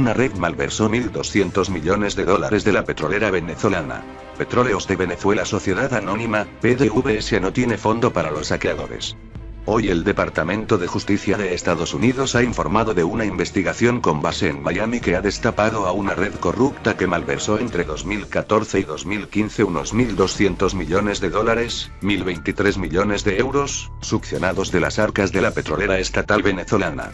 Una red malversó 1.200 millones de dólares de la petrolera venezolana. Petróleos de Venezuela Sociedad Anónima, PDVSA no tiene fondo para los saqueadores. Hoy el Departamento de Justicia de Estados Unidos ha informado de una investigación con base en Miami que ha destapado a una red corrupta que malversó entre 2014 y 2015 unos 1.200 millones de dólares, 1.023 millones de euros, succionados de las arcas de la petrolera estatal venezolana.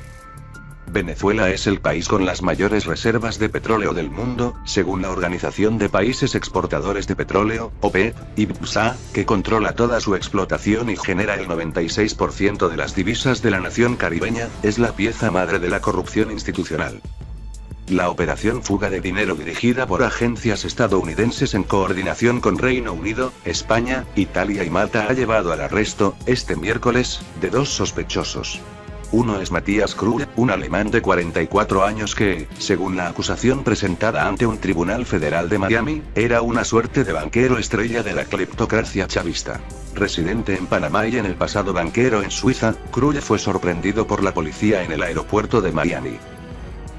Venezuela es el país con las mayores reservas de petróleo del mundo, según la Organización de Países Exportadores de Petróleo, OPEP, y BPSA, que controla toda su explotación y genera el 96% de las divisas de la nación caribeña, es la pieza madre de la corrupción institucional. La operación fuga de dinero dirigida por agencias estadounidenses en coordinación con Reino Unido, España, Italia y Malta ha llevado al arresto, este miércoles, de 2 sospechosos. Uno es Matías Krug, un alemán de 44 años que, según la acusación presentada ante un tribunal federal de Miami, era una suerte de banquero estrella de la cleptocracia chavista. Residente en Panamá y en el pasado banquero en Suiza, Krug fue sorprendido por la policía en el aeropuerto de Miami.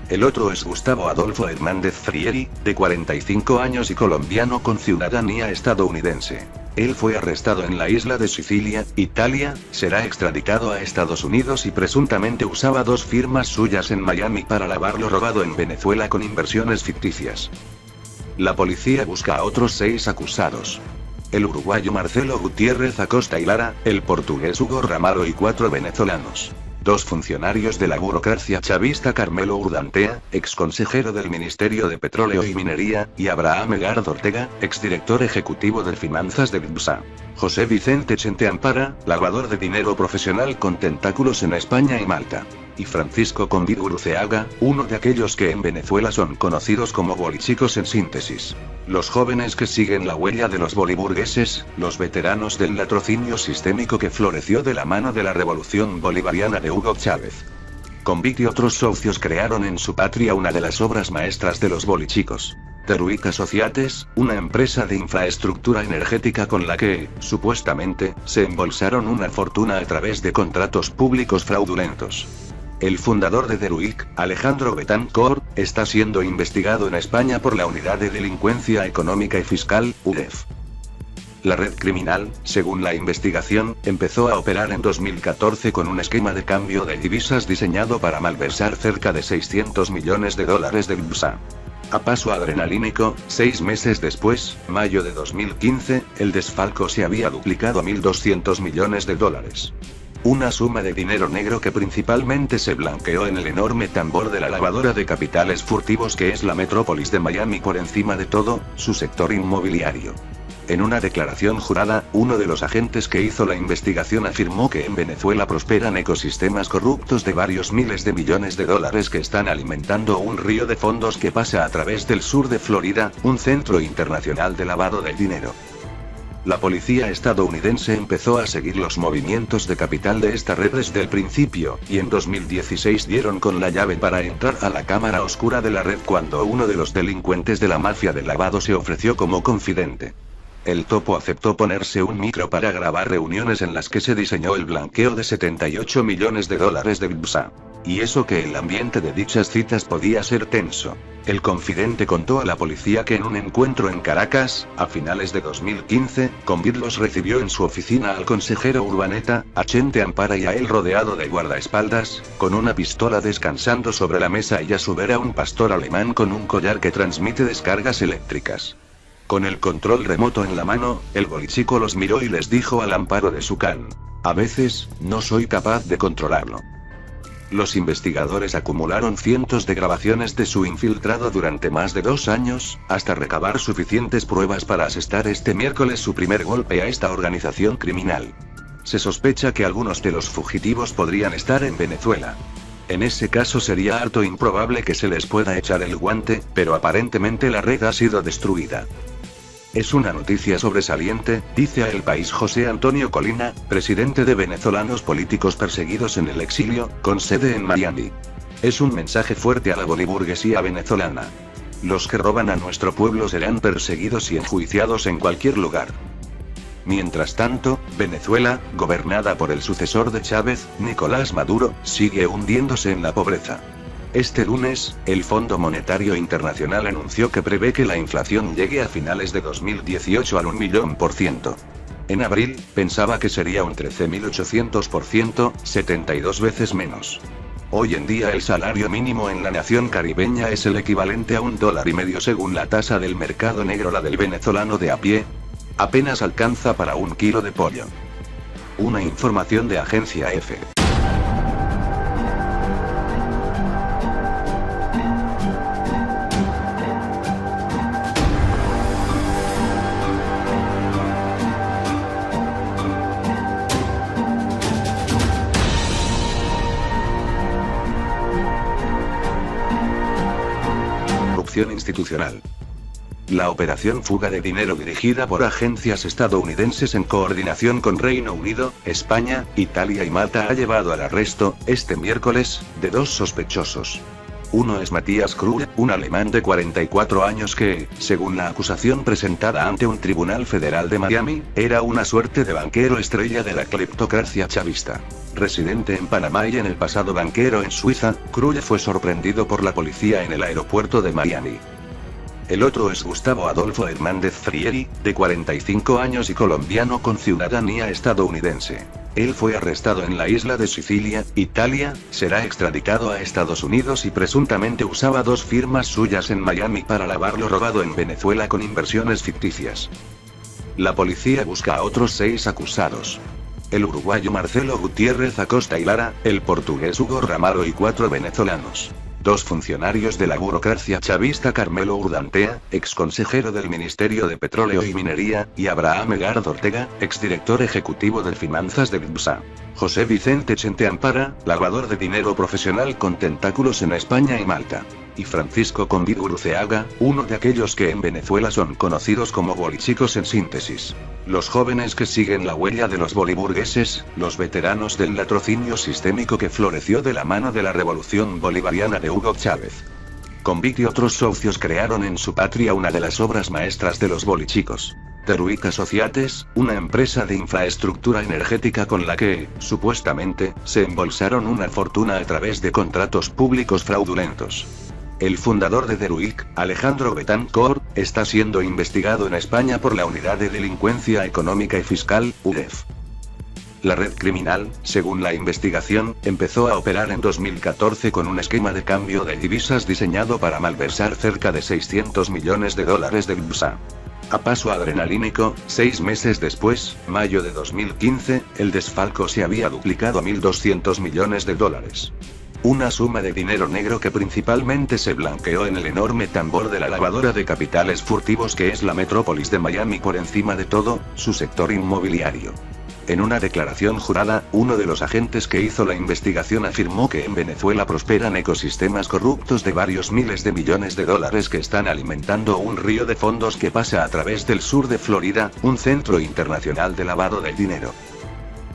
El otro es Gustavo Adolfo Hernández Frieri, de 45 años y colombiano con ciudadanía estadounidense. Él fue arrestado en la isla de Sicilia, Italia, será extraditado a Estados Unidos y presuntamente usaba 2 firmas suyas en Miami para lavar lo robado en Venezuela con inversiones ficticias. La policía busca a otros 6 acusados. El uruguayo Marcelo Gutiérrez Acosta y Lara, el portugués Hugo Ramaro y 4 venezolanos. 2 funcionarios de la burocracia chavista: Carmelo Urdantea, exconsejero del Ministerio de Petróleo y Minería, y Abraham Egardo Ortega, exdirector ejecutivo de Finanzas de BPSA. José Vicente Chente Ampara, lavador de dinero profesional con tentáculos en España y Malta. Y Francisco Convid Uruceaga, uno de aquellos que en Venezuela son conocidos como bolichicos en síntesis. Los jóvenes que siguen la huella de los boliburgueses, los veteranos del latrocinio sistémico que floreció de la mano de la revolución bolivariana de Hugo Chávez. Convid y otros socios crearon en su patria una de las obras maestras de los bolichicos. Teruic Associates, una empresa de infraestructura energética con la que, supuestamente, se embolsaron una fortuna a través de contratos públicos fraudulentos. El fundador de Teruic, Alejandro Betancourt, está siendo investigado en España por la Unidad de Delincuencia Económica y Fiscal, UDEF. La red criminal, según la investigación, empezó a operar en 2014 con un esquema de cambio de divisas diseñado para malversar cerca de 600 millones de dólares de BPSA. A paso adrenalínico, 6 meses después, mayo de 2015, el desfalco se había duplicado a 1.200 millones de dólares. Una suma de dinero negro que principalmente se blanqueó en el enorme tambor de la lavadora de capitales furtivos que es la metrópolis de Miami, por encima de todo, su sector inmobiliario. En una declaración jurada, uno de los agentes que hizo la investigación afirmó que en Venezuela prosperan ecosistemas corruptos de varios miles de millones de dólares que están alimentando un río de fondos que pasa a través del sur de Florida, un centro internacional de lavado de dinero. La policía estadounidense empezó a seguir los movimientos de capital de esta red desde el principio, y en 2016 dieron con la llave para entrar a la cámara oscura de la red cuando uno de los delincuentes de la mafia del lavado se ofreció como confidente. El topo aceptó ponerse un micro para grabar reuniones en las que se diseñó el blanqueo de 78 millones de dólares de BPSA. Y eso que el ambiente de dichas citas podía ser tenso. El confidente contó a la policía que en un encuentro en Caracas, a finales de 2015, Convid los recibió en su oficina al consejero Urbaneta, a Chente Ampara y a él rodeado de guardaespaldas, con una pistola descansando sobre la mesa y a su vera un pastor alemán con un collar que transmite descargas eléctricas. Con el control remoto en la mano, el bolichico los miró y les dijo al amparo de su can: a veces, no soy capaz de controlarlo. Los investigadores acumularon cientos de grabaciones de su infiltrado durante más de 2 años, hasta recabar suficientes pruebas para asestar este miércoles su primer golpe a esta organización criminal. Se sospecha que algunos de los fugitivos podrían estar en Venezuela. En ese caso sería harto improbable que se les pueda echar el guante, pero aparentemente la red ha sido destruida. Es una noticia sobresaliente, dice a El País José Antonio Colina, presidente de Venezolanos Políticos Perseguidos en el Exilio, con sede en Miami. Es un mensaje fuerte a la boliburguesía venezolana. Los que roban a nuestro pueblo serán perseguidos y enjuiciados en cualquier lugar. Mientras tanto, Venezuela, gobernada por el sucesor de Chávez, Nicolás Maduro, sigue hundiéndose en la pobreza. Este lunes, el Fondo Monetario Internacional anunció que prevé que la inflación llegue a finales de 2018 al 1.000.000%. En abril, pensaba que sería un 13.800%, 72 veces menos. Hoy en día el salario mínimo en la nación caribeña es el equivalente a $1,50 según la tasa del mercado negro. La del venezolano de a pie apenas alcanza para un kilo de pollo. Una información de Agencia EFE. Corrupción institucional. La operación fuga de dinero dirigida por agencias estadounidenses en coordinación con Reino Unido, España, Italia y Malta ha llevado al arresto, este miércoles, de 2 sospechosos. Uno es Matthias Krug, un alemán de 44 años que, según la acusación presentada ante un tribunal federal de Miami, era una suerte de banquero estrella de la cleptocracia chavista. Residente en Panamá y en el pasado banquero en Suiza, Krug fue sorprendido por la policía en el aeropuerto de Miami. El otro es Gustavo Adolfo Hernández Frieri, de 45 años y colombiano con ciudadanía estadounidense. Él fue arrestado en la isla de Sicilia, Italia, será extraditado a Estados Unidos y presuntamente usaba 2 firmas suyas en Miami para lavar lo robado en Venezuela con inversiones ficticias. La policía busca a otros 6 acusados. El uruguayo Marcelo Gutiérrez Acosta y Lara, el portugués Hugo Ramalo y 4 venezolanos. 2 funcionarios de la burocracia chavista: Carmelo Urdantea, exconsejero del Ministerio de Petróleo y Minería, y Abraham Egardo Ortega, exdirector ejecutivo de Finanzas de BPSA. José Vicente Chente Ampara, lavador de dinero profesional con tentáculos en España y Malta. Y Francisco Convid Uruceaga, uno de aquellos que en Venezuela son conocidos como bolichicos en síntesis. Los jóvenes que siguen la huella de los boliburgueses, los veteranos del latrocinio sistémico que floreció de la mano de la revolución bolivariana de Hugo Chávez. Convid y otros socios crearon en su patria una de las obras maestras de los bolichicos: Teruic Associates, una empresa de infraestructura energética con la que, supuestamente, se embolsaron una fortuna a través de contratos públicos fraudulentos. El fundador de Teruic, Alejandro Betancourt, está siendo investigado en España por la Unidad de Delincuencia Económica y Fiscal, UDEF. La red criminal, según la investigación, empezó a operar en 2014 con un esquema de cambio de divisas diseñado para malversar cerca de $600 millones de BPSA. A paso adrenalínico, 6 meses después, mayo de 2015, el desfalco se había duplicado a $1.200 millones. Una suma de dinero negro que principalmente se blanqueó en el enorme tambor de la lavadora de capitales furtivos que es la metrópolis de Miami, por encima de todo, su sector inmobiliario. En una declaración jurada, uno de los agentes que hizo la investigación afirmó que en Venezuela prosperan ecosistemas corruptos de varios miles de millones de dólares que están alimentando un río de fondos que pasa a través del sur de Florida, un centro internacional de lavado de dinero.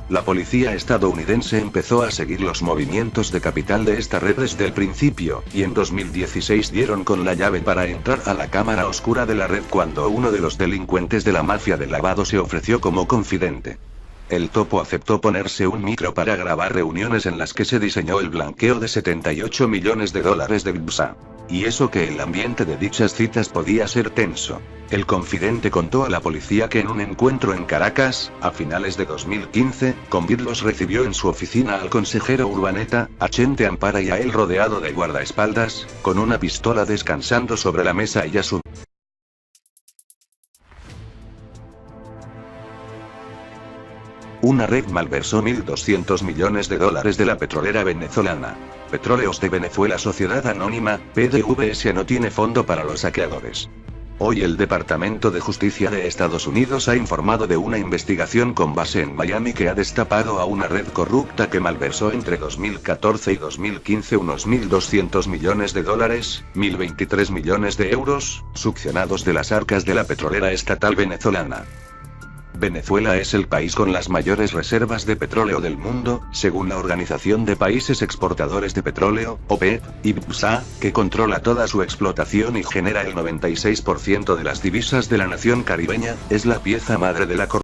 La policía estadounidense empezó a seguir los movimientos de capital de esta red desde el principio, y en 2016 dieron con la llave para entrar a la cámara oscura de la red cuando uno de los delincuentes de la mafia del lavado se ofreció como confidente. El topo aceptó ponerse un micro para grabar reuniones en las que se diseñó el blanqueo de $78 millones de BPSA. Y eso que el ambiente de dichas citas podía ser tenso. El confidente contó a la policía que en un encuentro en Caracas, a finales de 2015, Convid los recibió en su oficina al consejero Urbaneta, a Chente Ampara y a él rodeado de guardaespaldas, con una pistola descansando sobre la mesa y a su Una red malversó $1.200 millones de la petrolera venezolana. Petróleos de Venezuela Sociedad Anónima, PDVSA no tiene fondo para los saqueadores. Hoy el Departamento de Justicia de Estados Unidos ha informado de una investigación con base en Miami que ha destapado a una red corrupta que malversó entre 2014 y 2015 unos $1.200 millones, 1.023 millones de euros, succionados de las arcas de la petrolera estatal venezolana. Venezuela es el país con las mayores reservas de petróleo del mundo, según la Organización de Países Exportadores de Petróleo, OPEP, y BPSA, que controla toda su explotación y genera el 96% de las divisas de la nación caribeña, es la pieza madre de la corrupción.